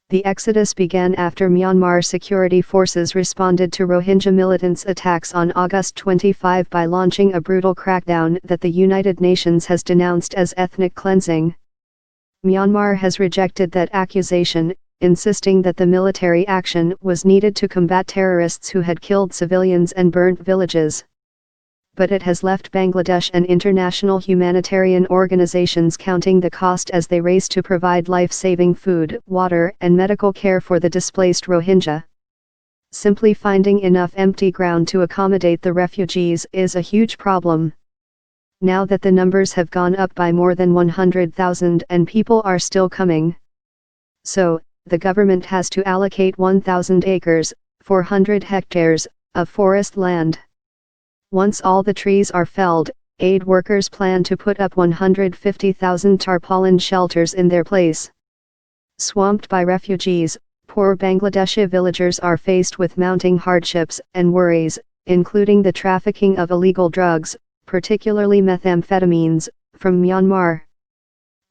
The exodus began after Myanmar security forces responded to Rohingya militants' attacks on August 25 by launching a brutal crackdown that the United Nations has denounced as ethnic cleansing. Myanmar has rejected that accusation, insisting that the military action was needed to combat terrorists who had killed civilians and burnt villages. But it has left Bangladesh and international humanitarian organizations counting the cost as they race to provide life-saving food, water, and medical care for the displaced Rohingya. Simply finding enough empty ground to accommodate the refugees is a huge problem. Now that the numbers have gone up by more than 100,000 and people are still coming. So, the government has to allocate 1,000 acres, 400 hectares, of forest land. Once all the trees are felled, aid workers plan to put up 150,000 tarpaulin shelters in their place. Swamped by refugees, poor Bangladeshi villagers are faced with mounting hardships and worries, including the trafficking of illegal drugs, particularly methamphetamines, from Myanmar.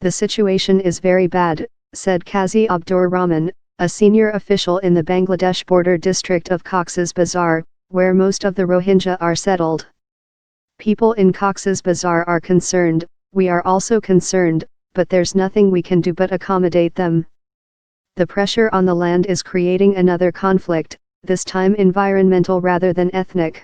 The situation is very bad, said Qazi Abdur Rahman, a senior official in the Bangladesh border district of Cox's Bazar, where most of the Rohingya are settled. People in Cox's Bazar are concerned, we are also concerned, but there's nothing we can do but accommodate them. The pressure on the land is creating another conflict, this time environmental rather than ethnic.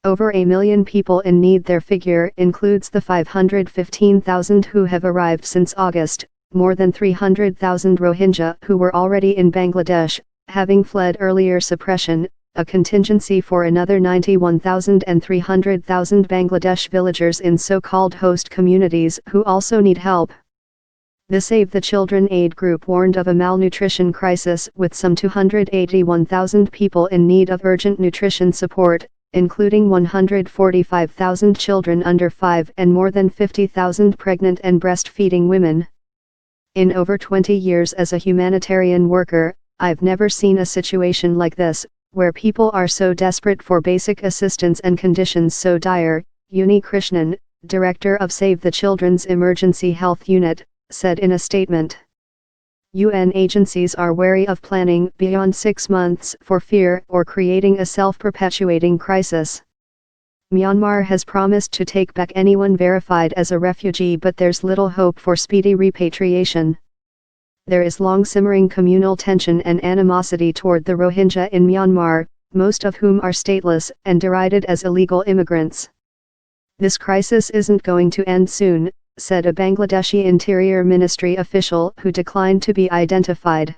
Over 1 million people in need. Their figure includes the 515,000 who have arrived since August, more than 300,000 Rohingya who were already in Bangladesh, having fled earlier suppression, a contingency for another 91,000 and 300,000 Bangladesh villagers in so-called host communities who also need help. The Save the Children aid group warned of a malnutrition crisis with some 281,000 people in need of urgent nutrition support, including 145,000 children under 5 and more than 50,000 pregnant and breastfeeding women. In over 20 years as a humanitarian worker, I've never seen a situation like this, where people are so desperate for basic assistance and conditions so dire, Uni Krishnan, director of Save the Children's Emergency Health Unit, said in a statement. UN agencies are wary of planning beyond 6 months for fear or creating a self-perpetuating crisis. Myanmar has promised to take back anyone verified as a refugee, but there's little hope for speedy repatriation. There is long-simmering communal tension and animosity toward the Rohingya in Myanmar, most of whom are stateless and derided as illegal immigrants. This crisis isn't going to end soon, said a Bangladeshi Interior Ministry official who declined to be identified.